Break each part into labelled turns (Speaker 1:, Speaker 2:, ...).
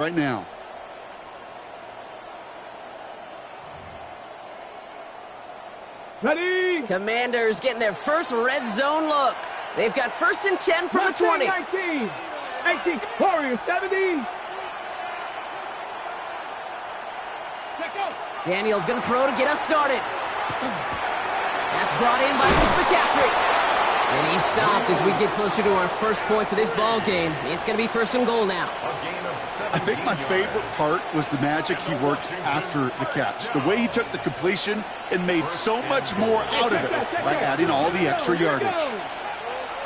Speaker 1: right now.
Speaker 2: Ready?
Speaker 3: Commanders getting their first red zone look. They've got 1st and 10 from the 20.
Speaker 2: 19. 18. Warriors 70.
Speaker 3: Daniel's going to throw to get us started. That's brought in by McCaffrey. And he's stopped as we get closer to our first points of this ball game. It's going to be 1st and goal now.
Speaker 1: I think my favorite part was the magic he worked after the catch. The way he took the completion and made so much more out of it by adding all the extra yardage.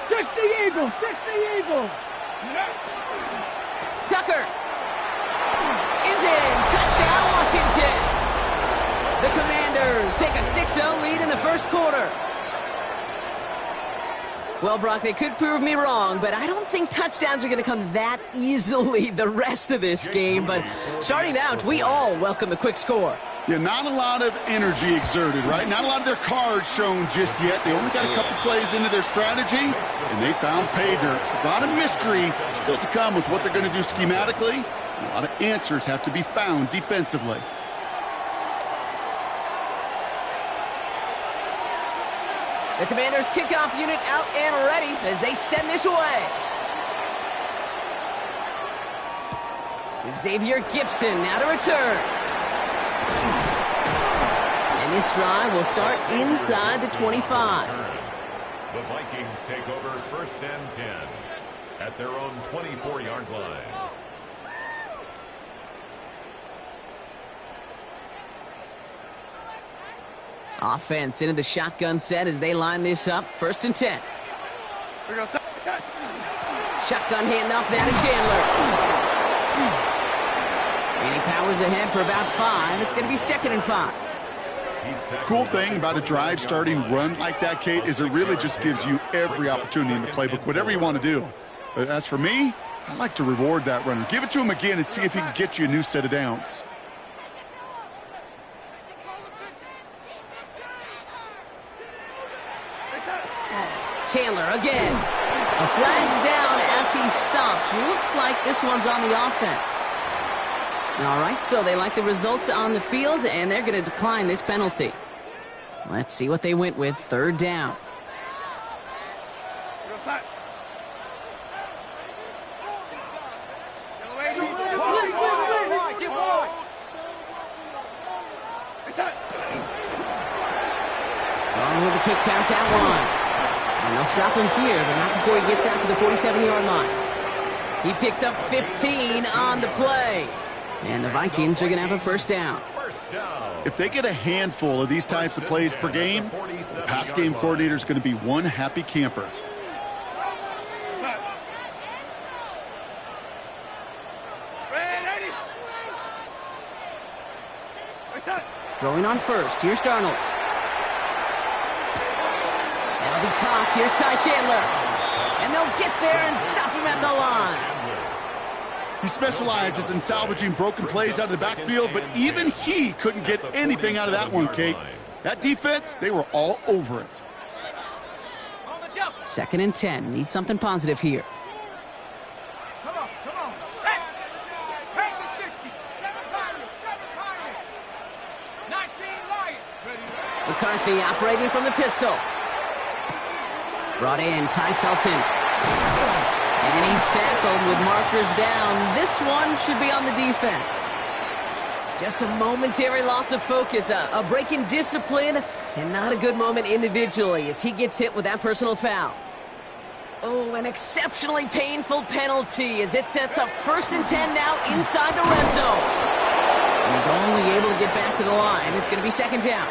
Speaker 2: 60 Eagles, 60 Eagles.
Speaker 3: Tucker is in. Touchdown, Washington. The Commanders take a 6-0 lead in the first quarter. Well, Brock, they could prove me wrong, but I don't think touchdowns are going to come that easily the rest of this game. But starting out, we all welcome the quick score.
Speaker 1: Yeah, not a lot of energy exerted, right? Not a lot of their cards shown just yet. They only got a couple plays into their strategy, and they found pay dirt. A lot of mystery still to come with what they're going to do schematically. A lot of answers have to be found defensively.
Speaker 3: The Commanders' kickoff unit out and ready as they send this away. Xavier Gipson now to return. And this drive will start inside the 25.
Speaker 4: The Vikings take over 1st and 10 at their own 24-yard line.
Speaker 3: Offense into the shotgun set as they line this up. 1st and 10. Shotgun handoff now to Chandler. And he powers ahead for about 5. It's going to be 2nd and 5.
Speaker 1: Cool thing about a drive starting run like that, Kate, is it really just gives you every opportunity in the playbook, whatever you want to do. But as for me, I like to reward that runner. Give it to him again and see if he can get you a new set of downs.
Speaker 3: Chandler again. A flag's down as he stops. Looks like this one's on the offense. All right, so they like the results on the field, and they're going to decline this penalty. Let's see what they went with. 3rd down. On with the quick pass out line. And they'll stop him here, but not before he gets out to the 47-yard line. He picks up 15 on the play. And the Vikings are going to have a 1st down.
Speaker 1: If they get a handful of these types of plays per game, the pass game coordinator is going to be one happy camper.
Speaker 3: Throwing on 1st. Here's Darnold. That'll be Cox. Here's Ty Chandler. And they'll get there and stop him at the line.
Speaker 1: He specializes in salvaging broken plays out of the backfield, but even he couldn't get anything out of that one, Kate. That defense, they were all over it.
Speaker 3: 2nd and 10. Need something positive here.
Speaker 2: Come on. Set. Break the 60. 7 Pirates. 19 Lions.
Speaker 3: McCarthy operating from the pistol. Brought in Ty Felton. And he's tackled with markers down. This one should be on the defense. Just a momentary loss of focus, a break in discipline, and not a good moment individually as he gets hit with that personal foul. Oh, an exceptionally painful penalty as it sets up 1st and 10 now inside the red zone. And he's only able to get back to the line. It's going to be 2nd down.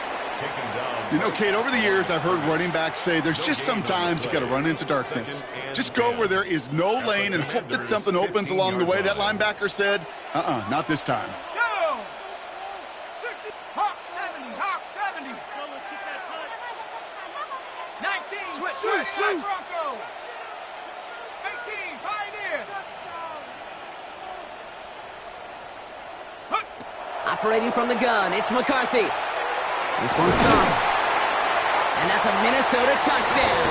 Speaker 1: You know, Kate, over the years, I've heard running backs say there's just sometimes you got to run into darkness. Just go where there is no lane and hope that something opens along the way. That linebacker said, not this time.
Speaker 2: Go! 60. Hawk 70. Hawk 70. Let's get that touch. 19. Switch. Bronco. 18. Pioneer.
Speaker 3: Operating from the gun, it's McCarthy. This one's caught. And that's a Minnesota touchdown.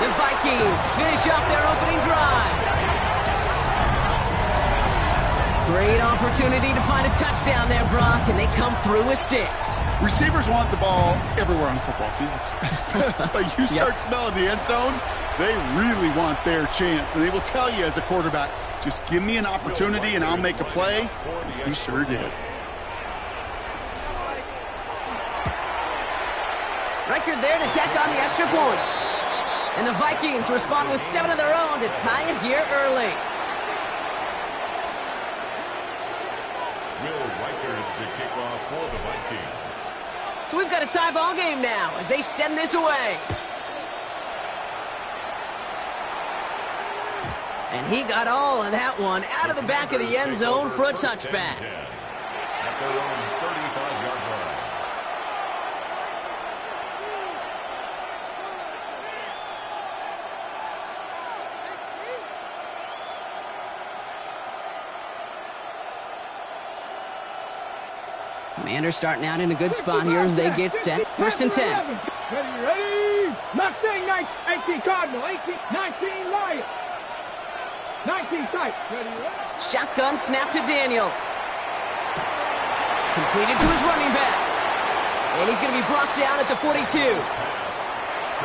Speaker 3: The Vikings finish off their opening drive. Great opportunity to find a touchdown there, Brock, and they come through with 6.
Speaker 1: Receivers want the ball everywhere on the football field. But you start smelling the end zone, they really want their chance. And they will tell you as a quarterback, just give me an opportunity and I'll make a play. He sure did.
Speaker 3: Record there to tack on the extra point. And the Vikings respond with 7 of their own to tie it here early.
Speaker 4: Will Reichard the kickoff for the Vikings.
Speaker 3: So we've got a tie ball game now as they send this away. And he got all of that one out of the back of the end zone for a touchback.
Speaker 4: At their own 35-yard line.
Speaker 3: Commanders starting out in a good spot here as they get set. 1st and 10.
Speaker 2: Ready? Mustang 18 Cardinal, 19 Lion. 19 tight. Ready?
Speaker 3: Shotgun snap to Daniels. Completed to his running back. And he's going to be brought down at the 42.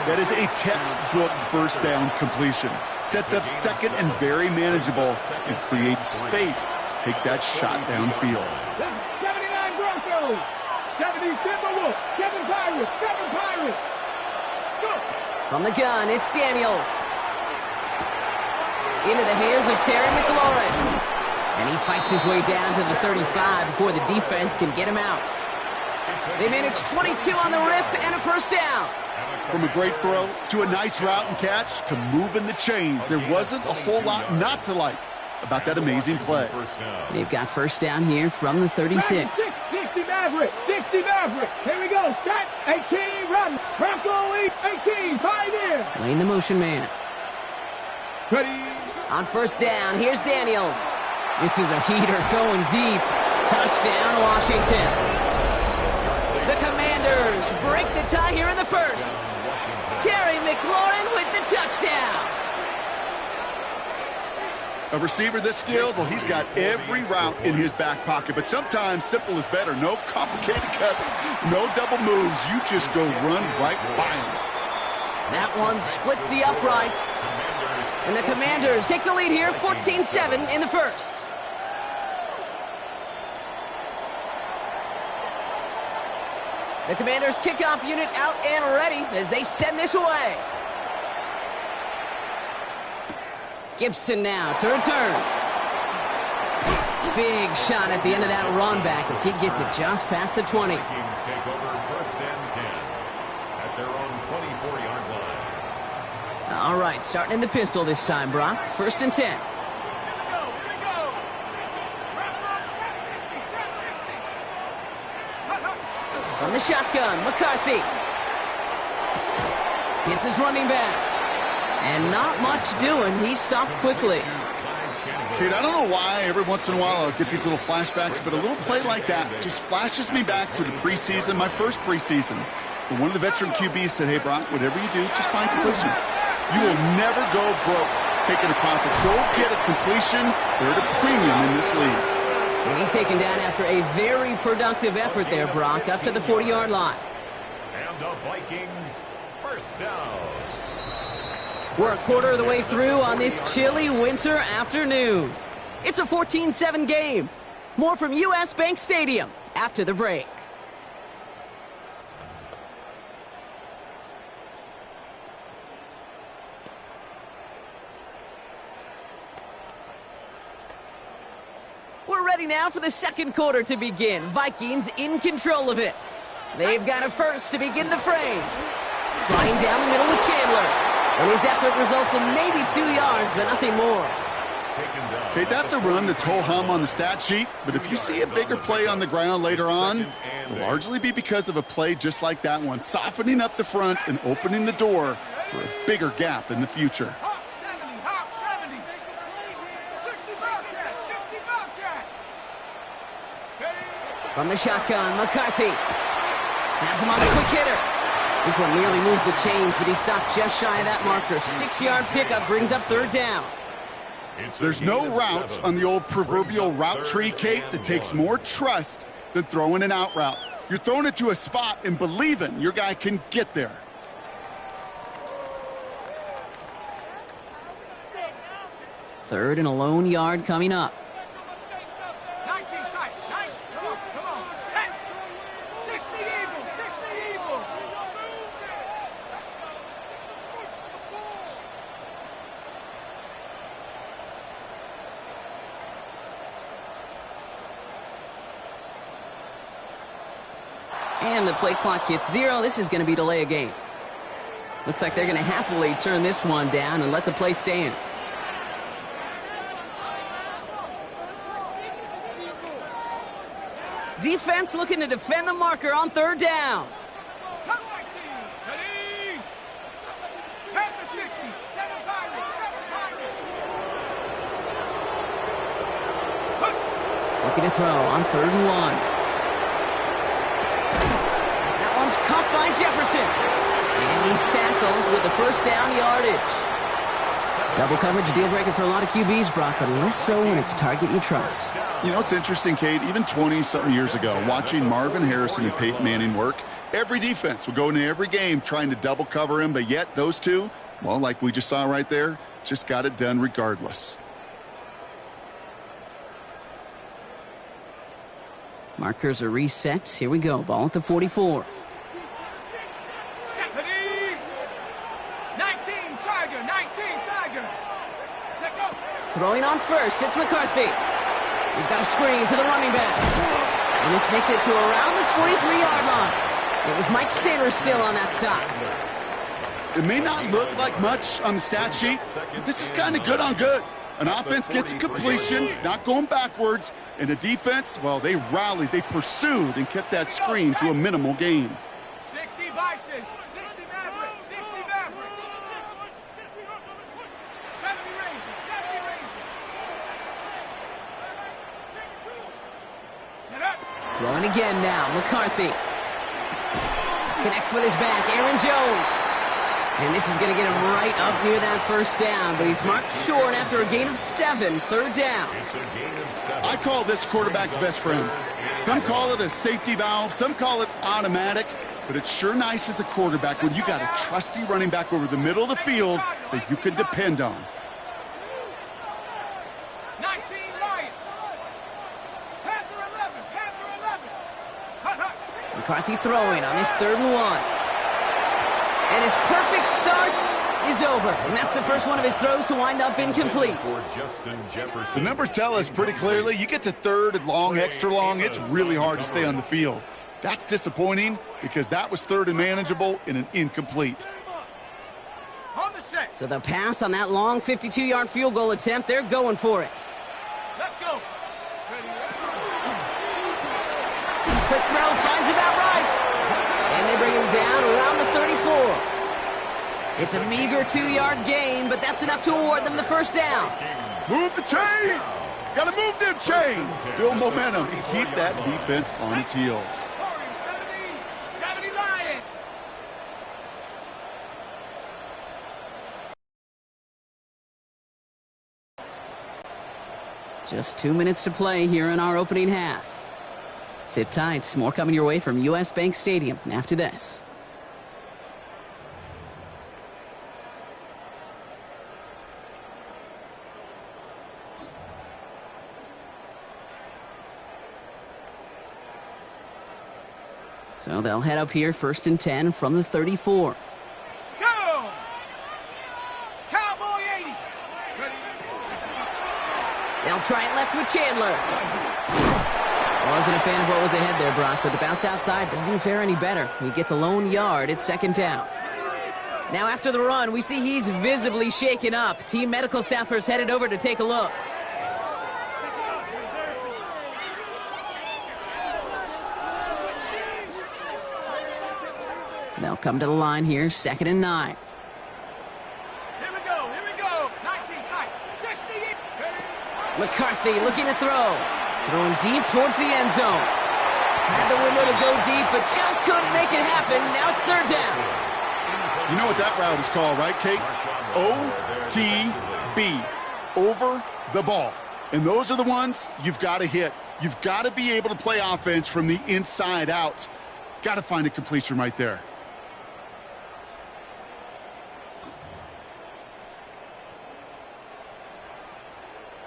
Speaker 1: That is a textbook first down completion. Sets up second and very manageable and creates space to take that shot downfield.
Speaker 2: 79 Broncos. 70 Timberwolves. 7 Pirates. 7 Pirates. Go.
Speaker 3: From the gun, it's Daniels. Into the hands of Terry McLaurin. And he fights his way down to the 35 before the defense can get him out. They manage 22 on the rip and a first down.
Speaker 1: From a great throw to a nice route and catch to moving the chains, there wasn't a whole lot not to like about that amazing play.
Speaker 3: They've got first down here from the 36.
Speaker 2: 60 Maverick. 60 Maverick. Here we go. Set. 18 run. Bronco 18. Pioneer.
Speaker 3: Laying the motion man.
Speaker 2: Ready.
Speaker 3: On first down, here's Daniels. This is a heater going deep. Touchdown, Washington. The Commanders break the tie here in the first. Terry McLaurin with the touchdown.
Speaker 1: A receiver this skilled, well, he's got every route in his back pocket, but sometimes simple is better. No complicated cuts, no double moves. You just go run right by him.
Speaker 3: That one splits the uprights. And the Commanders take the lead here, 14-7 in the first. The Commanders kickoff unit out and ready as they send this away. Gibson now to return. Big shot at the end of that run back as he gets it just past the 20.
Speaker 4: Vikings take over 1st and 10 at their own 24-yard line.
Speaker 3: All right, starting in the pistol this time, Brock. 1st and 10. From the shotgun, McCarthy. Gets his running back. And not much doing. He stopped quickly.
Speaker 1: Kate, I don't know why every once in a while I'll get these little flashbacks, but a little play like that just flashes me back to the preseason, my first preseason. But one of the veteran QBs said, hey, Brock, whatever you do, just find completions. You will never go broke taking a profit. Go get a completion. They're at a premium in this league.
Speaker 3: And he's taken down after a very productive effort there, Brock, up to the 40-yard line.
Speaker 4: And the Vikings first down.
Speaker 3: We're a quarter of the way through on this chilly winter afternoon. It's a 14-7 game. More from U.S. Bank Stadium after the break. We're ready now for the second quarter to begin. Vikings in control of it. They've got a first to begin the frame. Flying down the middle with Chandler. And his effort results in maybe 2 yards, but nothing more.
Speaker 1: Okay, that's a run that's ho-hum on the stat sheet, but if you see a bigger play on the ground later on, it'll largely be because of a play just like that one, softening up the front and opening the door for a bigger gap in the future.
Speaker 2: Hawk 70. Hawk 70. 60 Bobcat. 60 Bobcat. Ready.
Speaker 3: From the shotgun, McCarthy. Has him on the quick hitter. This one nearly moves the chains, but he stopped just shy of that marker. 6-yard pickup brings up third down.
Speaker 1: There's no routes on the old proverbial route tree, Kate, that takes more trust than throwing an out route. You're throwing it to a spot and believing your guy can get there.
Speaker 3: Third and a lone yard coming up.
Speaker 2: 19 tight. 19. Come on. Set. 60 Eagles. 60 Eagles.
Speaker 3: And the play clock hits 0. This is going to be delay a game. Looks like they're going to happily turn this one down and let the play stand. Defense looking to defend the marker on third down.
Speaker 2: Come on, team. Ready. Panther 60. 7 Pirates. 7 Pirates.
Speaker 3: Looking to throw on third and 1. That one's caught by Jefferson. And he's tackled with the first down yardage. Double coverage, deal breaker for a lot of QBs, Brock, but less so when it's a target you trust.
Speaker 1: You know, it's interesting, Kate, even 20-something years ago, watching Marvin Harrison and Peyton Manning work, every defense would go into every game trying to double cover him, but yet those two, well, like we just saw right there, just got it done regardless.
Speaker 3: Markers are reset. Here we go. Ball at the 44. Throwing on first, it's McCarthy. We've got a screen to the running back. And this makes it to around the 43-yard line. It was Mike Sanders still on that stop.
Speaker 1: It may not look like much on the stat sheet, but this is kind of good on good. An offense gets a completion, not going backwards, and the defense, well, they rallied, they pursued, and kept that screen to a minimal gain.
Speaker 2: 60 Bisons, 60 Mavericks, 60 Mavericks. 70 Rangers, 70 Rangers. Get up.
Speaker 3: Throwing again now, McCarthy. Connects with his back, Aaron Jones. And this is going to get him right up near that first down, but he's marked short after a gain of 7, third down.
Speaker 1: I call this quarterback's best friend. Some call it a safety valve, some call it automatic, but it's sure nice as a quarterback when you got a trusty running back over the middle of the field that you can depend on.
Speaker 2: 19 Lions. Panther 11, Panther 11. Hut, hut.
Speaker 3: McCarthy throwing on this third and 1. And his perfect start is over. And that's the first one of his throws to wind up incomplete.
Speaker 1: The numbers tell us pretty clearly, you get to third and long, extra long, it's really hard to stay on the field. That's disappointing because that was third and manageable in an incomplete.
Speaker 2: On the set.
Speaker 3: So the pass on that long 52-yard field goal attempt, they're going for it.
Speaker 2: Let's go.
Speaker 3: Quick throw, finds about right. And they bring him down around the 34. It's a meager 2-yard gain, but that's enough to award them the first down.
Speaker 1: Move the chains! Gotta move them chains! Build momentum and keep that defense on its heels.
Speaker 2: 70 Lions.
Speaker 3: Just 2 minutes to play here in our opening half. Sit tight. More coming your way from U.S. Bank Stadium after this. So they'll head up here, 1st and 10 from the 34.
Speaker 2: Go! Cowboy 80. Ready.
Speaker 3: They'll try it left with Chandler. Wasn't a fan of what was ahead there, Brock, but the bounce outside doesn't fare any better. He gets a lone yard at 2nd down. Now after the run, we see he's visibly shaken up. Team medical staffers headed over to take a look. They'll come to the line here, 2nd and 9.
Speaker 2: Here we go. 19 tight. 60. Ready.
Speaker 3: McCarthy looking to throw. Throwing deep towards the end zone. Had the window to go deep, but just couldn't make it happen. Now it's 3rd down.
Speaker 1: You know what that route is called, right, Kate? OTB. over the ball. And those are the ones you've got to hit. You've got to be able to play offense from the inside out. Got to find a completion right there.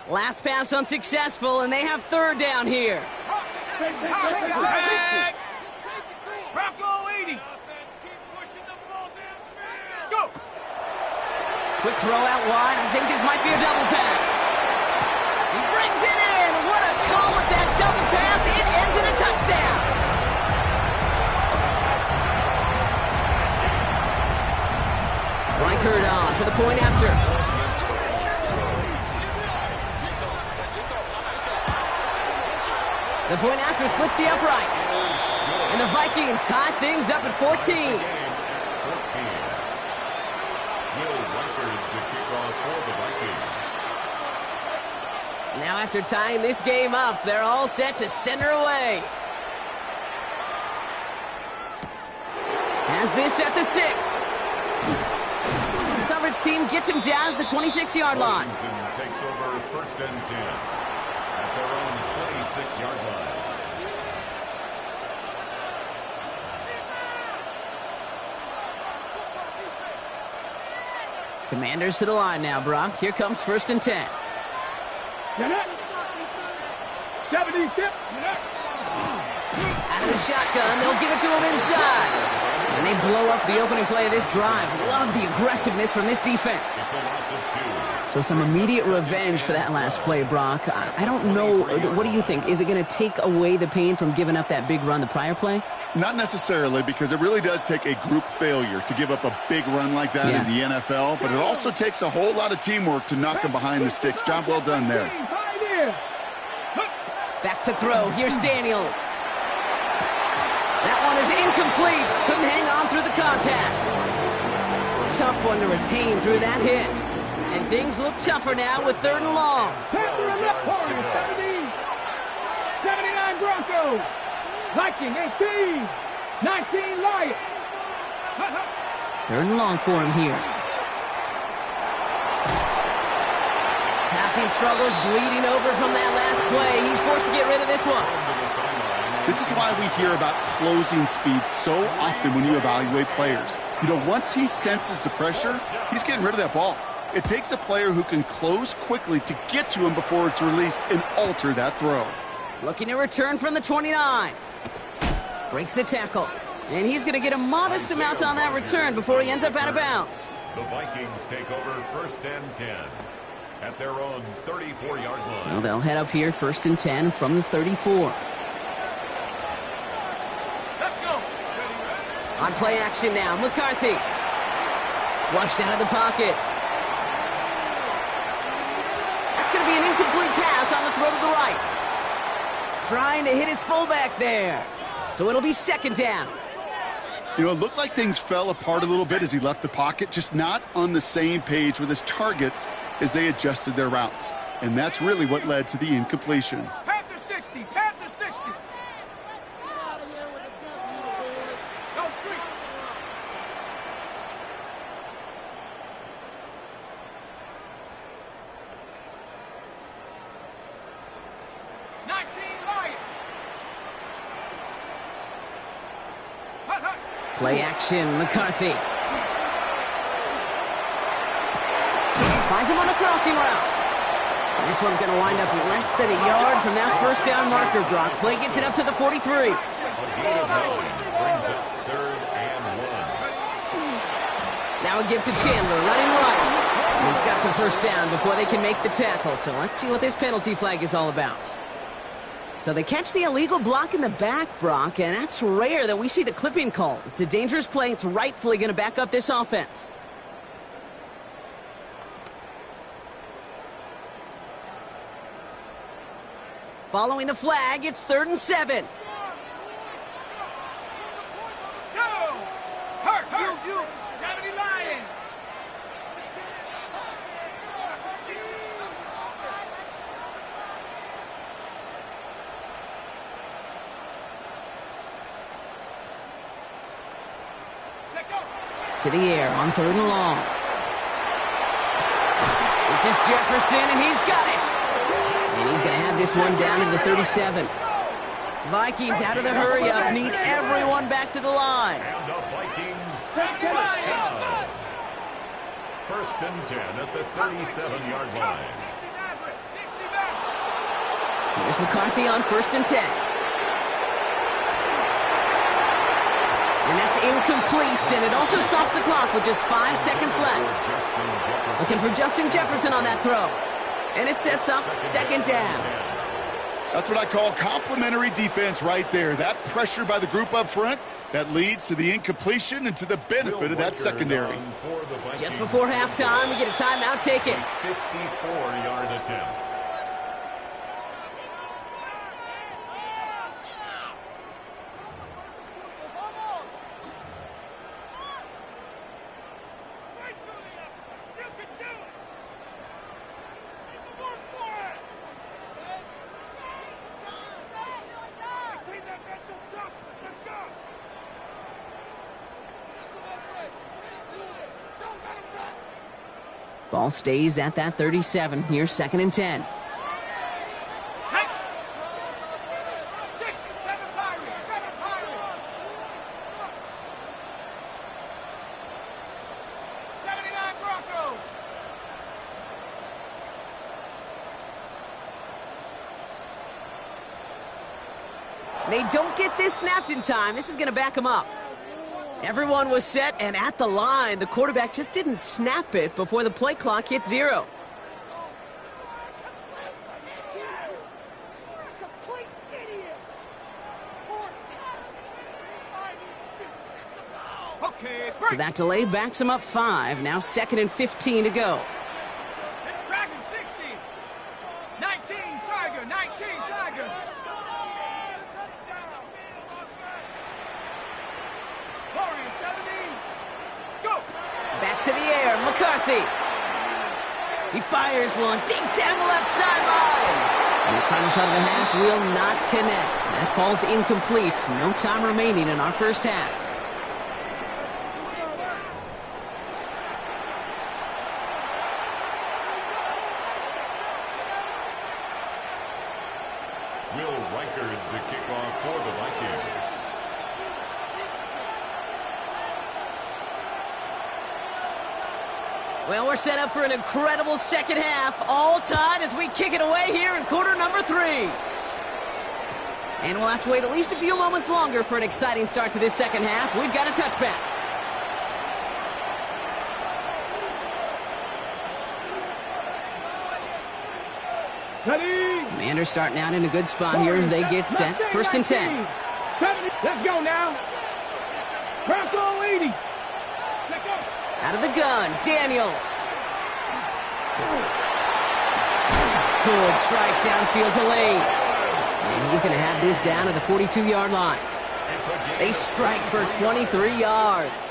Speaker 3: Last pass unsuccessful, and they have third down here.
Speaker 2: Bronco 80. Go.
Speaker 3: Quick throw out wide. I think this might be a double pass. He brings it in. What a call with that double pass. It ends in a touchdown. Reichert on for the point after. The point after splits the uprights. And the Vikings tie things up at 14.
Speaker 4: Will Reichert, the kickoff for the Vikings.
Speaker 3: Now after tying this game up, they're all set to center away. Has this at the 6. The coverage team gets him down at the 26-yard line.
Speaker 4: Washington takes over first and 10 at their own 26-yard line.
Speaker 3: Commanders to the line now, Brock. Here comes first and 10.
Speaker 2: 70 tip.
Speaker 3: Out of the shotgun, they'll give it to him inside. And they blow up the opening play of this drive. Love the aggressiveness from this defense.
Speaker 4: It's a loss of 2.
Speaker 3: So some immediate revenge for that last play, Brock. I don't know. What do you think? Is it going to take away the pain from giving up that big run the prior play?
Speaker 1: Not necessarily, because it really does take a group failure to give up a big run like that in the NFL, but it also takes a whole lot of teamwork to knock them behind the sticks. Job well done there.
Speaker 3: Back to throw. Here's Daniels. That one is incomplete. Couldn't hang on through the contact. Tough one to retain through that hit. And things look tougher now with third and long.
Speaker 2: 79 Broncos. Viking 18. 19 Lions.
Speaker 3: Third and long for him here. Passing struggles bleeding over from that last play. He's forced to get rid of this one.
Speaker 1: This is why we hear about closing speed so often when you evaluate players. You know, once he senses the pressure, he's getting rid of that ball. It takes a player who can close quickly to get to him before it's released and alter that throw.
Speaker 3: Looking to return from the 29. Breaks the tackle. And he's going to get a modest amount on that return before he ends up out of bounds.
Speaker 4: The Vikings take over first and 10 at their own 34-yard line.
Speaker 3: So they'll head up here first and 10 from the 34.
Speaker 2: Let's go.
Speaker 3: On play action now, McCarthy. Flushed out of the pocket. That's going to be an incomplete pass on the throw to the right. Trying to hit his fullback there. So it'll be second down.
Speaker 1: You know, it looked like things fell apart a little bit as he left the pocket, just not on the same page with his targets as they adjusted their routes. And that's really what led to the incompletion.
Speaker 2: Panther 60. Panther 60. Go street.
Speaker 3: Play action, McCarthy. Finds him on the crossing route. And this one's going to wind up less than a yard from that first down marker, Brock. Play gets it up to the 43.
Speaker 4: A gain of 9 brings up third and 1.
Speaker 3: Now a give to Chandler, running right. And he's got the first down before they can make the tackle. So let's see what this penalty flag is all about. So they catch the illegal block in the back, Brock, and that's rare that we see the clipping call. It's a dangerous play. It's rightfully going to back up this offense. Following the flag, it's 3rd and 7.
Speaker 2: Go! Hurt! You! 70 Lions!
Speaker 3: To the air on 3rd and long. This This is Jefferson, and he's got it. And he's going to have this one down to the 37. Vikings out of the hurry-up need everyone back to the line.
Speaker 4: And the Vikings first down. First and 10 at the 37-yard line.
Speaker 3: Here's McCarthy on first and 10. And that's incomplete, and it also stops the clock with just 5 seconds left. Looking for Justin Jefferson on that throw. And it sets up second down.
Speaker 1: That's what I call complimentary defense right there. That pressure by the group up front, that leads to the incompletion and to the benefit of that secondary.
Speaker 3: Just before halftime, we get a timeout taken.
Speaker 4: 54-yard attempt.
Speaker 3: Ball stays at that 37. Here's second and 10. They don't get this snapped in time. This is going to back them up. Everyone was set and at the line. The quarterback just didn't snap it before the play clock hit 0. So that delay backs him up 5. Now second and 15 to go.
Speaker 2: Dragon 60. 19 Tiger. 19 Tiger. Warrior 70. Go.
Speaker 3: Back to the air. McCarthy. He fires one deep down the left sideline. And his final shot of the half will not connect. That falls incomplete. No time remaining in our first half.
Speaker 4: Will Reichard the kickoff for the Vikings.
Speaker 3: Well, we're set up for an incredible second half. All tied as we kick it away here in quarter number 3. And we'll have to wait at least a few moments longer for an exciting start to this second half. We've got a touchback. Commanders starting out in a good spot here as they get set. First and 10.
Speaker 2: Let's go now. Bronco 80.
Speaker 3: Out of the gun, Daniels. Good strike downfield to Lane. And he's going to have this down at the 42-yard line. They strike for 23 yards.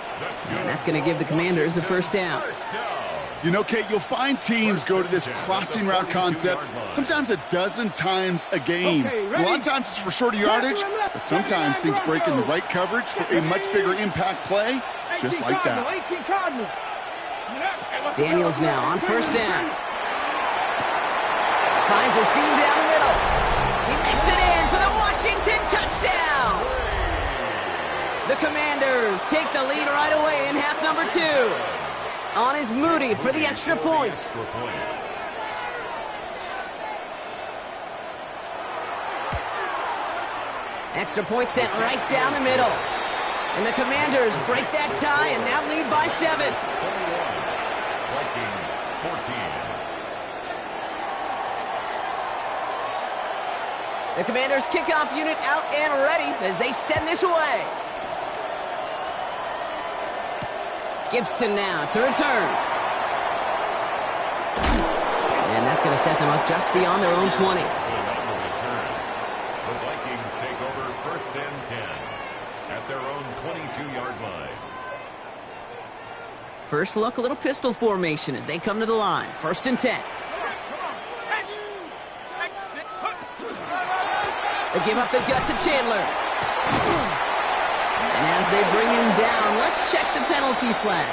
Speaker 3: And that's going to give the Commanders a first down.
Speaker 1: You know, Kate, you'll find teams go to this crossing route concept sometimes a dozen times a game. A lot of times it's for shorter yardage, but sometimes things break in the right coverage for a much bigger impact play, just like that.
Speaker 3: Daniels now on first down. Finds a seam down the middle. He makes it in for the Washington touchdown. The Commanders take the lead right away in half number 2. On is Moody for the extra point. Extra point sent right down the middle. And the Commanders break that tie and now lead by 7.
Speaker 4: Vikings 14.
Speaker 3: The Commanders kickoff unit out and ready as they send this away. Gibson now to return. And that's going to set them up just beyond their own 20.
Speaker 4: So on the return, the Vikings take over first and 10 at their own 22-yard line.
Speaker 3: First look, a little pistol formation as they come to the line. First and 10. They give up the gut to Chandler. And as they bring him down, let's check the penalty flag.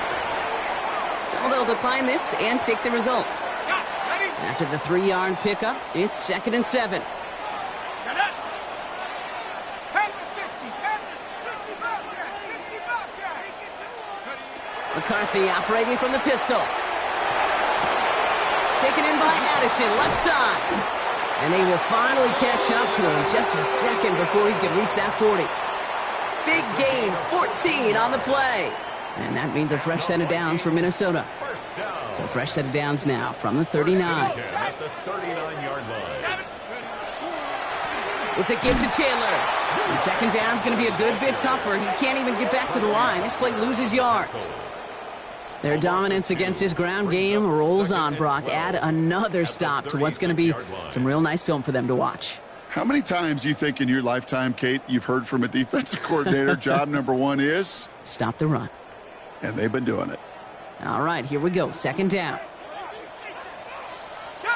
Speaker 3: So they'll decline this and take the results. After the 3-yard pickup, it's 2nd and 7.
Speaker 2: Shut up. Head to 60. Head to 60 Bobcat. 60 Bobcat.
Speaker 3: McCarthy operating from the pistol. Taken in by Addison, left side. And they will finally catch up to him just a second before he could reach that 40. Big gain, 14 on the play. And that means a fresh set of downs for Minnesota. So fresh set of downs now from the 39.
Speaker 4: At the 39-yard line.
Speaker 3: It's a give to Chandler. And 2nd down's going to be a good bit tougher. He can't even get back to the line. This play loses yards. Their dominance against his ground game rolls on, Brock. Add another stop to what's going to be some real nice film for them to watch.
Speaker 1: How many times do you think in your lifetime, Kate, you've heard from a defensive coordinator, job number 1 is?
Speaker 3: Stop the run.
Speaker 1: And they've been doing it.
Speaker 3: All right, here we go. 2nd down.
Speaker 2: Go.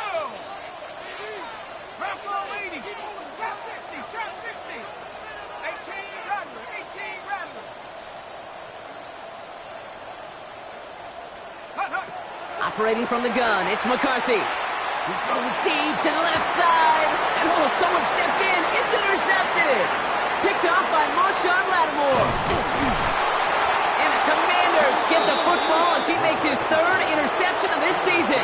Speaker 2: Buffalo leading. Trap 60. Trap 60. 18 Rattler. 18 Rattler. Hut, hut.
Speaker 3: Operating from the gun, it's McCarthy. He throws deep to the left side. And someone stepped in. It's intercepted. Picked off by Marshawn Lattimore. And the Commanders get the football as he makes his 3rd interception of this season.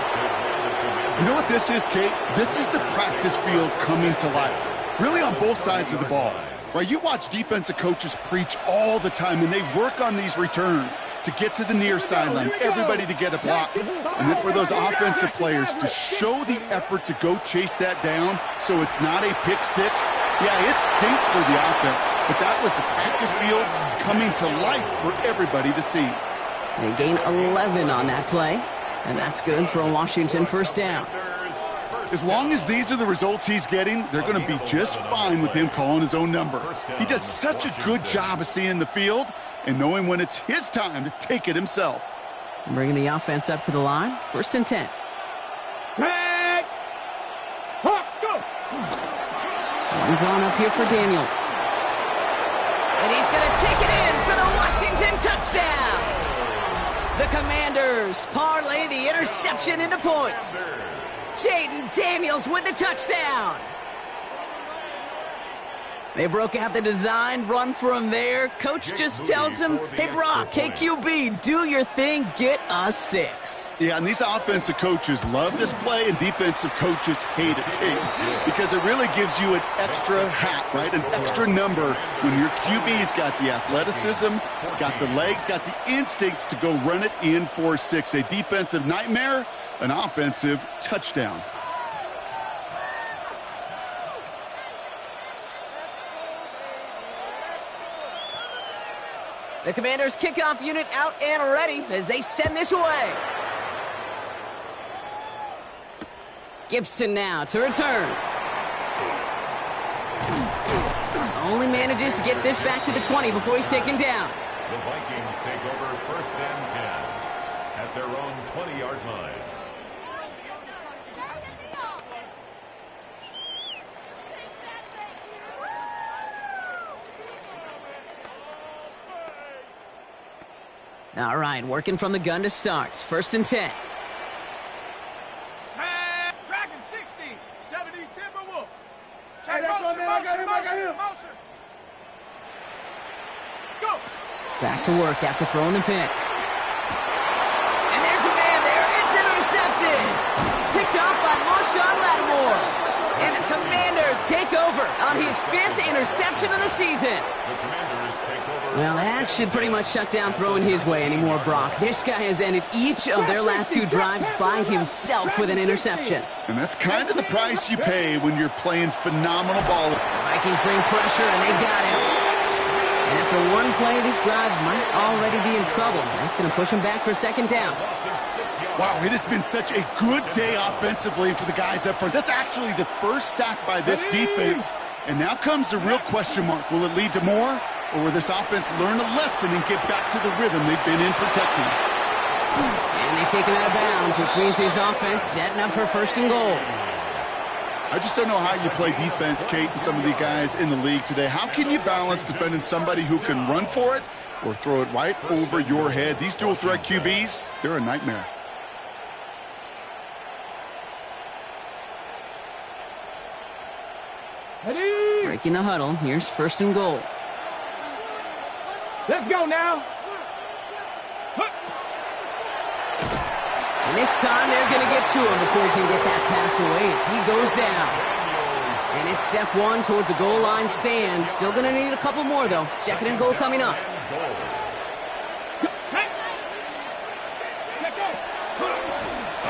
Speaker 1: You know what this is, Kate? This is the practice field coming to life. Really on both sides of the ball. Right? You watch defensive coaches preach all the time, and they work on these returns to get to the near sideline, everybody to get a block. And then for those offensive players to show the effort to go chase that down so it's not a pick six. Yeah, it stinks for the offense, but that was the practice field coming to life for everybody to see.
Speaker 3: They gain 11 on that play, and that's good for a Washington 1st down.
Speaker 1: As long as these are the results he's getting, they're going to be just fine with him calling his own number. He does such a good job of seeing the field and knowing when it's his time to take it himself.
Speaker 3: Bringing the offense up to the line. 1st and 10.
Speaker 2: Back. Hawk, go.
Speaker 3: One drawn up here for Daniels. And he's going to take it in for the Washington touchdown. The Commanders parlay the interception into points. Jaden Daniels with the touchdown. They broke out the design, run for him there. Coach just tells him, hey, Brock, hey, QB, do your thing, get us 6.
Speaker 1: Yeah, and these offensive coaches love this play, and defensive coaches hate it, Kate, because it really gives you an extra hat, right, an extra number when your QB's got the athleticism, got the legs, got the instincts to go run it in for 6. A defensive nightmare, an offensive touchdown.
Speaker 3: The Commanders' kickoff unit out and ready as they send this away. Gibson now to return. Only manages to get this back to the 20 before he's taken down.
Speaker 4: The Vikings take over 1st and 10 at their own 20-yard line.
Speaker 3: All right, working from the gun to start. 1st and 10.
Speaker 2: Dragon 60. 70 Timberwolf.
Speaker 5: Hey, that's my man. I got him.
Speaker 2: Motion. Go.
Speaker 3: Back to work after throwing the pick. And there's a man there. It's intercepted. Picked off by Marshawn Lattimore. And the Commanders take over on his 5th interception of the season.
Speaker 4: The Commanders take over.
Speaker 3: Well, that should pretty much shut down throwing his way anymore, Brock. This guy has ended each of their last 2 drives by himself with an interception.
Speaker 1: And that's kind of the price you pay when you're playing phenomenal ball.
Speaker 3: Vikings bring pressure, and they got him. And after one play, this drive might already be in trouble. That's going to push him back for 2nd down.
Speaker 1: Wow, it has been such a good day offensively for the guys up front. That's actually the first sack by this defense. And now comes the real question mark. Will it lead to more? Or will this offense learn a lesson and get back to the rhythm they've been in protecting?
Speaker 3: And they take him out of bounds, which means his offense setting up for 1st and goal.
Speaker 1: I just don't know how you play defense, Kate, and some of the guys in the league today. How can you balance defending somebody who can run for it or throw it right over your head? These dual threat QBs, they're a nightmare.
Speaker 3: Breaking the huddle. Here's first and goal.
Speaker 2: Let's go now.
Speaker 3: And this time they're going to get to him before he can get that pass away as he goes down. And it's step one towards a goal line stand. Still going to need a couple more, though. Second and goal coming up.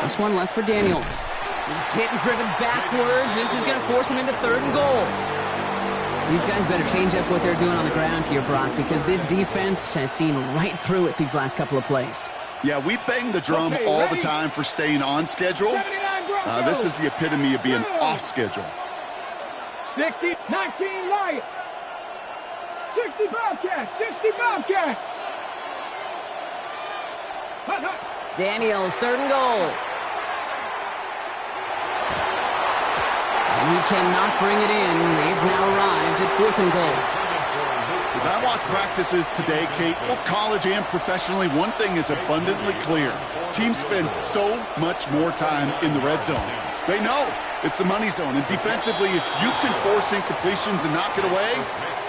Speaker 3: This one left for Daniels. He's hit and driven backwards. This is going to force him into third and goal. These guys better change up what they're doing on the ground here, Brock, because this defense has seen right through it these last couple of plays.
Speaker 1: Yeah, we bang the drum all the time for staying on schedule. This is the epitome of being off schedule.
Speaker 2: 60, 19 Lions. 60 Bobcats, 60 Bobcats. Hut, hut.
Speaker 3: Daniels, third and goal. And he cannot bring it in. They've now arrived at fourth and goal.
Speaker 1: As I watch practices today, Kate, both college and professionally, one thing is abundantly clear. Teams spend so much more time in the red zone. They know it's the money zone. And defensively, if you can force incompletions and knock it away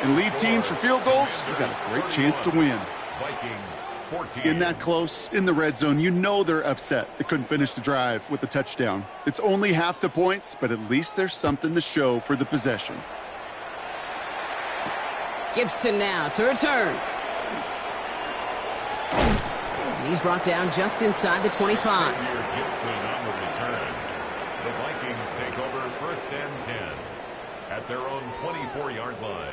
Speaker 1: and leave teams for field goals, you've got a great chance to win.
Speaker 4: Vikings 14.
Speaker 1: In that close, in the red zone, you know they're upset they couldn't finish the drive with the touchdown. It's only half the points, but at least there's something to show for the possession.
Speaker 3: Gibson now to return. And he's brought down just inside the 25.
Speaker 4: Gibson on the return. The Vikings take over first and 10 at their own 24-yard line.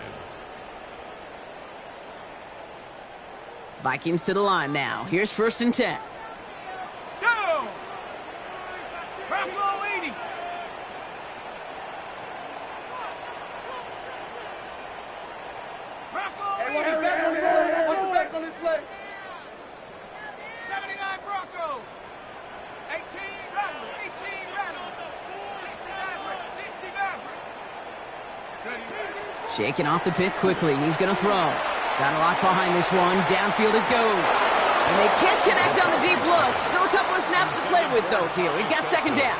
Speaker 3: Vikings to the line now. Here's first and 10.
Speaker 2: Go! Buffalo 80.
Speaker 5: Hey, what's the back on this play? What's the back on this play?
Speaker 2: 79 Broncos. 18 Rattle. 18 Rattle. 60 Maverick. 60 Maverick.
Speaker 3: Shaking off the pick quickly. He's going to throw. Got a lot behind this one. Downfield it goes. And they can't connect on the deep look. Still a couple of snaps to play with, though, here. We've got second down.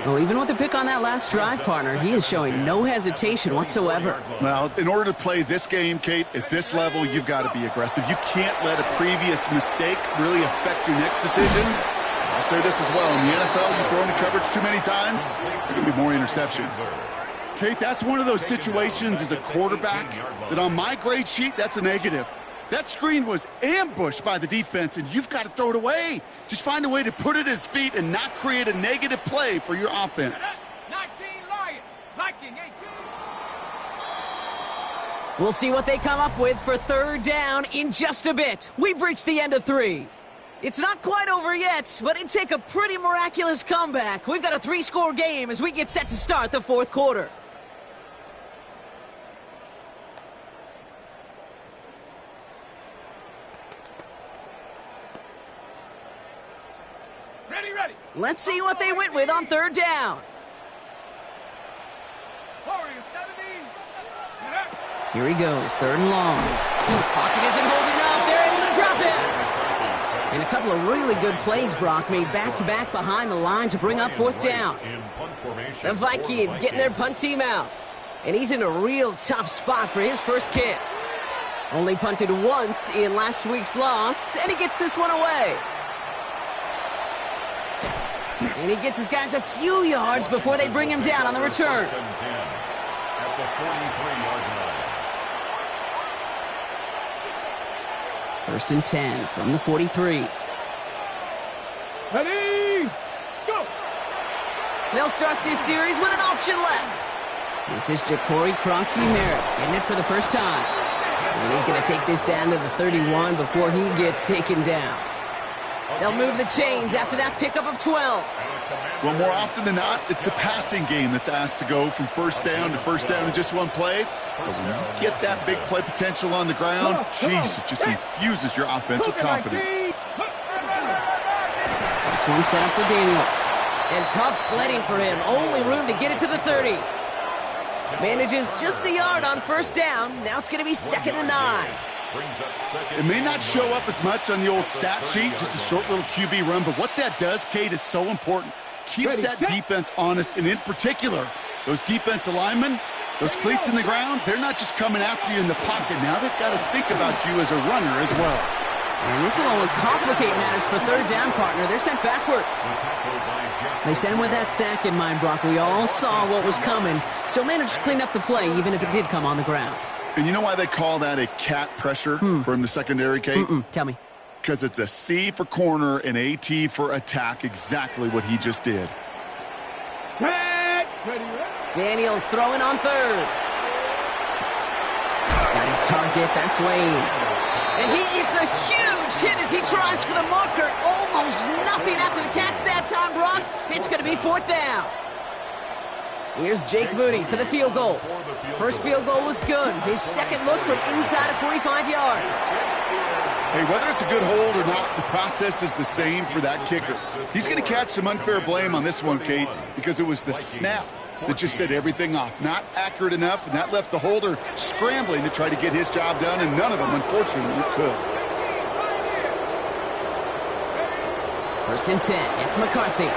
Speaker 3: Well, even with the pick on that last drive, partner, he is showing no hesitation whatsoever.
Speaker 1: Well, in order to play this game, Kate, at this level, you've got to be aggressive. You can't let a previous mistake really affect your next decision. I'll say this as well. In the NFL, you throw into coverage too many times, there's going to be more interceptions. Kate, that's one of those situations as a quarterback that on my grade sheet, that's a negative. That screen was ambushed by the defense, and you've got to throw it away. Just find a way to put it at his feet and not create a negative play for your offense.
Speaker 2: 19 Lion. Viking 18.
Speaker 3: We'll see what they come up with for third down in just a bit. We've reached the end of 3. It's not quite over yet, but it'd take a pretty miraculous comeback. We've got a 3-score game as we get set to start the fourth quarter.
Speaker 2: Ready.
Speaker 3: Let's see what they went with on third down.
Speaker 2: Warriors 70. Get up.
Speaker 3: Here he goes, third and long. Pocket isn't holding up. They're able to drop it. And a couple of really good plays, Brock, made back-to-back behind the line to bring up fourth down. The Vikings getting their punt team out. And he's in a real tough spot for his first kick. Only punted once in last week's loss, and he gets this one away. And he gets his guys a few yards before they bring him down on the return.
Speaker 4: At the 43-yard line.
Speaker 3: First and 10 from the 43.
Speaker 2: Ready. Go.
Speaker 3: They'll start this series with an option left. This is Ja'Cory Krosky-Merritt getting it for the first time. And he's going to take this down to the 31 before he gets taken down. They'll move the chains after that pickup of 12.
Speaker 1: Well, more often than not, it's the passing game that's asked to go from first down to first down in just one play. But when you get that big play potential on the ground, jeez, it just infuses your offense with confidence.
Speaker 3: This one set up for Daniels. And tough sledding for him. Only room to get it to the 30. Manages just a yard on first down. Now it's going to be 2nd and 9.
Speaker 1: It may not show up as much on the old stat sheet, just a short little QB run, but what that does, Kate, is so important. Keeps that defense honest, and in particular, those defensive linemen, Those cleats in the ground, they're not just coming after you in the pocket. Now they've got to think about you as a runner as well.
Speaker 3: And this will only complicate matters for third down, partner. They're sent backwards. They sent him with that sack in mind, Brock. We all saw what was coming. Still managed to clean up the play, even if it did come on the ground.
Speaker 1: And you know why they call that a cat pressure from the secondary, Kate?
Speaker 3: Tell me.
Speaker 1: Because it's a C for corner and a T for attack, exactly what he just did.
Speaker 3: Daniels throwing on third. Got his target. That's Lane. And he eats a huge hit as he tries for the marker. Almost nothing after the catch that time, Brock. It's going to be fourth down. Here's Jake Moody for the field goal. First field goal was good. His second look from inside of 45 yards.
Speaker 1: Hey, whether it's a good hold or not, the process is the same for that kicker. He's going to catch some unfair blame on this one, Kate, because it was the snap that just set everything off. Not accurate enough, and that left the holder scrambling to try to get his job done, and none of them, unfortunately, could.
Speaker 3: First and 10. It's McCarthy.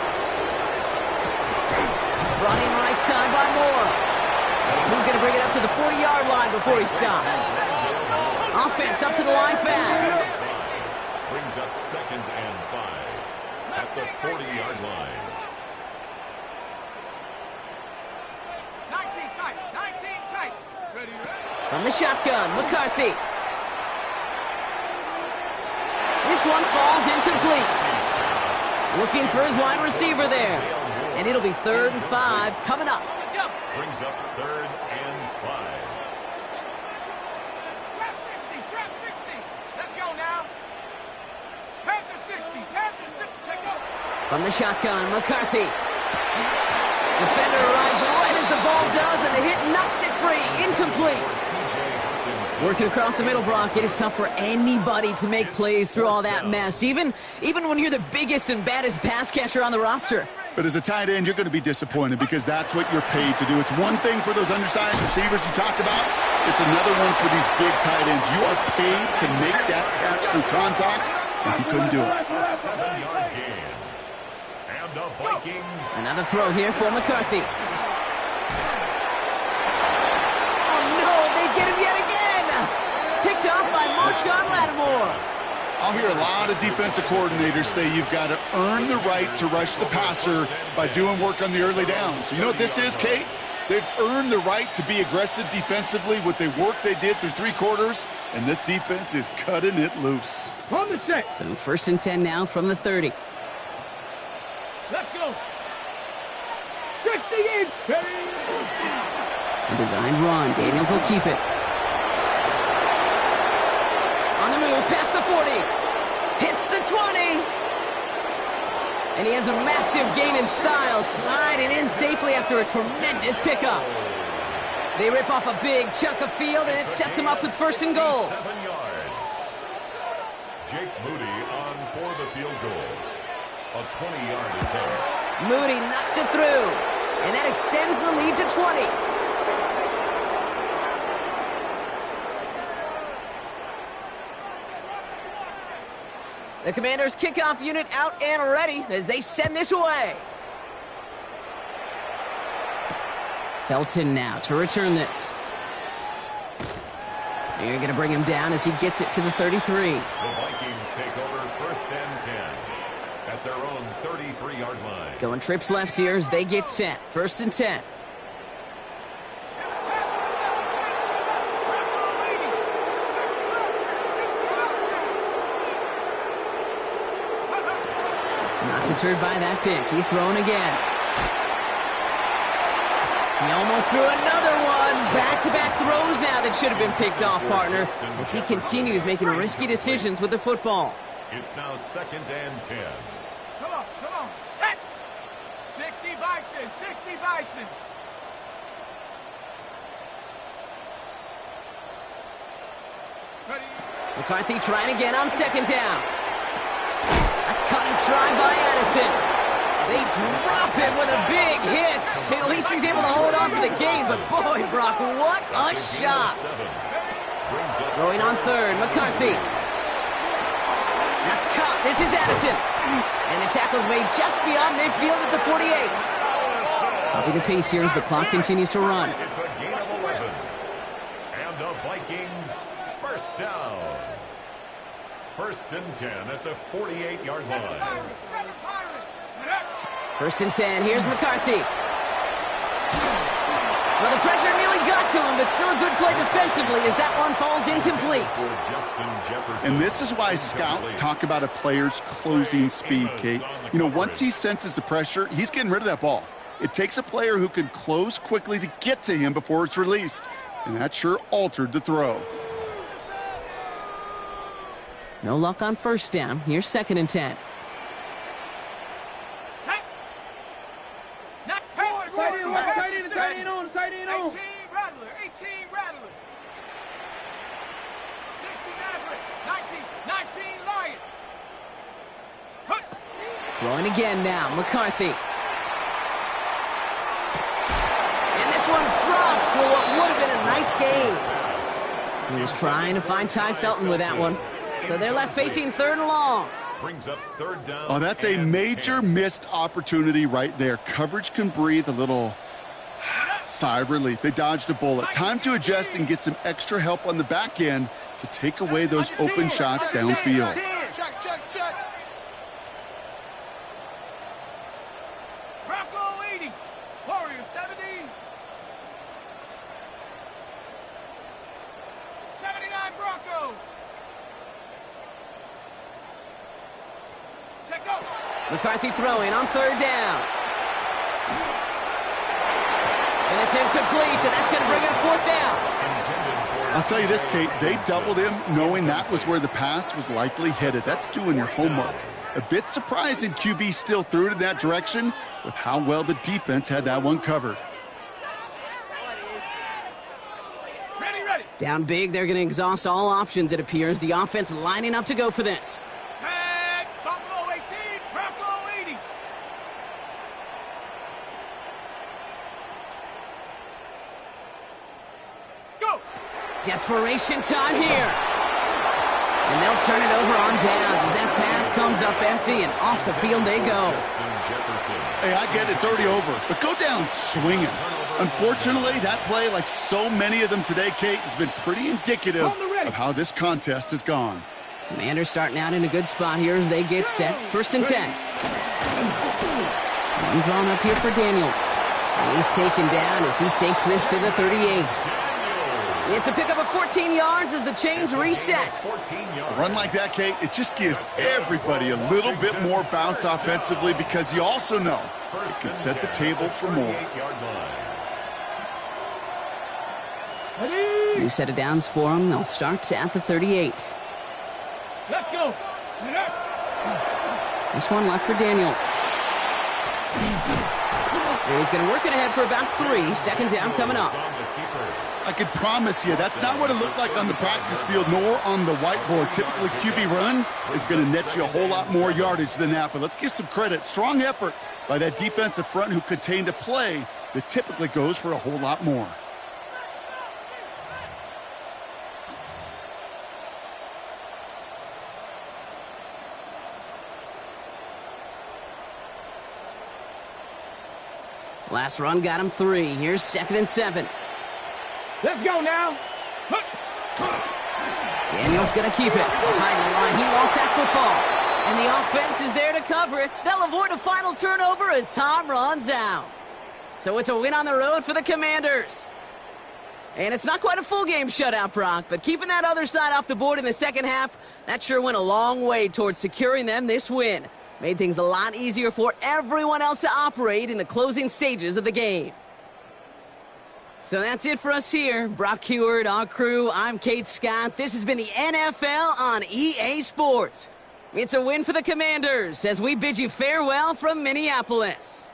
Speaker 3: Brought in right side by Moore. And he's going to bring it up to the 40-yard line before he stops. Offense up to the line fast.
Speaker 4: Brings up 2nd and 5 at the 40-yard line.
Speaker 2: 19 tight.
Speaker 3: From the shotgun, McCarthy. This one falls incomplete. Looking for his wide receiver there. And it'll be 3rd and 5 coming up.
Speaker 4: Brings up 3rd and 5.
Speaker 2: Trap 60. Let's go now. Panther 60. Take over.
Speaker 3: From the shotgun, McCarthy. Defender arrives right as the ball does, and the hit knocks it free. Incomplete. Working across the middle, Brock, it is tough for anybody to make plays through all that mess, even when you're the biggest and baddest pass catcher on the roster.
Speaker 1: But as a tight end, you're going to be disappointed because that's what you're paid to do. It's one thing for those undersized receivers you talked about. It's another one for these big tight ends. You are paid to make that catch through contact, and he couldn't do it.
Speaker 4: 7-yard gain. And the Vikings.
Speaker 3: Another throw here for McCarthy. Oh, no, they get him yet again. Picked off by Marshawn Lattimore.
Speaker 1: I'll hear a lot of defensive coordinators say you've got to earn the right to rush the passer by doing work on the early downs. You know what this is, Kate? They've earned the right to be aggressive defensively with the work they did through 3 quarters, and this defense is cutting it loose.
Speaker 2: On the set.
Speaker 3: So 1st and 10 now from the 30.
Speaker 2: Let's go. 60 in.
Speaker 3: A designed run. Daniels will keep it. On the move, past the 40. Hits the 20. And he has a massive gain in style, sliding in safely after a tremendous pickup. They rip off a big chunk of field, and it sets him up with 1st and goal.
Speaker 4: 7 yards. Jake Moody on for the field goal. A 20-yard attempt.
Speaker 3: Moody knocks it through, and that extends the lead to 20. The Commanders' kickoff unit out and ready as they send this away. Felton now to return this. They're going to bring him down as he gets it to the 33.
Speaker 4: The Vikings take over 1st and 10 at their own 33-yard line.
Speaker 3: Going trips left here as they get set. 1st and 10. Not deterred by that pick. He's throwing again. He almost threw another one. Back-to-back throws now that should have been picked off, partner, as he continues making risky decisions with the football.
Speaker 4: It's now 2nd and 10.
Speaker 2: Come on. Set. 60 Bison. Ready.
Speaker 3: McCarthy trying again on 2nd down. That's caught in stride by Addison. They drop him with a big hit. At least he's able to hold on for the game, but boy, Brock, what a shot. Throwing on 3rd, McCarthy. That's caught. This is Addison. And the tackle's made just beyond midfield at the 48. Upping the pace here as the clock continues to run.
Speaker 4: It's a gain of 11. And the Vikings first down. 1st and 10 at the 48-yard line.
Speaker 3: 1st and 10. Here's McCarthy. Well, the pressure nearly got to him, but still a good play defensively as that one falls incomplete.
Speaker 1: And this is why scouts talk about a player's closing speed, Kate. You know, once he senses the pressure, he's getting rid of that ball. It takes a player who can close quickly to get to him before it's released. And that sure altered the throw.
Speaker 3: No luck on 1st down. Here's 2nd and 10.
Speaker 2: Tight end on. 18 Rattler. 60 Maverick. 19 Lion.
Speaker 3: Throwing again now. McCarthy. And this one's dropped for what would have been a nice gain. He was trying to find Ty Felton with that one. So they're left facing 3rd and long.
Speaker 4: Brings up 3rd down.
Speaker 1: Oh, that's a major missed opportunity right there. Coverage can breathe a little sigh of relief. They dodged a bullet. Time to adjust and get some extra help on the back end to take away those open shots downfield.
Speaker 5: Check.
Speaker 2: Bronco 80. Warrior 70. 79 Bronco. Check go.
Speaker 3: McCarthy throwing on 3rd down. And it's incomplete, and that's going to bring up 4th down.
Speaker 1: I'll tell you this, Kate, they doubled him knowing that was where the pass was likely headed. That's doing your homework. A bit surprising QB still threw it in that direction with how well the defense had that one covered.
Speaker 2: Ready.
Speaker 3: Down big, they're going to exhaust all options, it appears. The offense lining up to go for this.
Speaker 2: Set. Buffalo 18. Bronco 80. Go.
Speaker 3: Desperation time here. And they'll turn it over on downs as that pass comes up empty and off the field they go.
Speaker 1: Hey, I get it, it's already over, but go down swinging. Unfortunately, that play, like so many of them today, Kate, has been pretty indicative of how this contest has gone.
Speaker 3: Commanders starting out in a good spot here as they get set. 1st and 10. One drawn up here for Daniels. He's taken down as he takes this to the 38. It's a pickup of 14 yards as the chains reset.
Speaker 1: A run like that, Kate, it just gives everybody a little bit more bounce offensively because you also know it can set the table for more.
Speaker 3: New set of downs for them. They'll start at the 38.
Speaker 2: Let's go.
Speaker 3: This one left for Daniels. And he's going to work it ahead for about 3. 2nd down coming up.
Speaker 1: I can promise you that's not what it looked like on the practice field nor on the whiteboard. Typically, QB run is going to net you a whole lot more yardage than that. But let's give some credit. Strong effort by that defensive front who contained a play that typically goes for a whole lot more.
Speaker 3: Last run got him 3. Here's 2nd and 7.
Speaker 2: Let's go now.
Speaker 3: Daniels going to keep it behind the line. He lost that football. And the offense is there to cover it. They'll avoid a final turnover as Tom runs out. So it's a win on the road for the Commanders. And it's not quite a full game shutout, Brock, but keeping that other side off the board in the second half, that sure went a long way towards securing them this win. Made things a lot easier for everyone else to operate in the closing stages of the game. So that's it for us here. Brock Huard, our crew, I'm Kate Scott. This has been the NFL on EA Sports. It's a win for the Commanders as we bid you farewell from Minneapolis.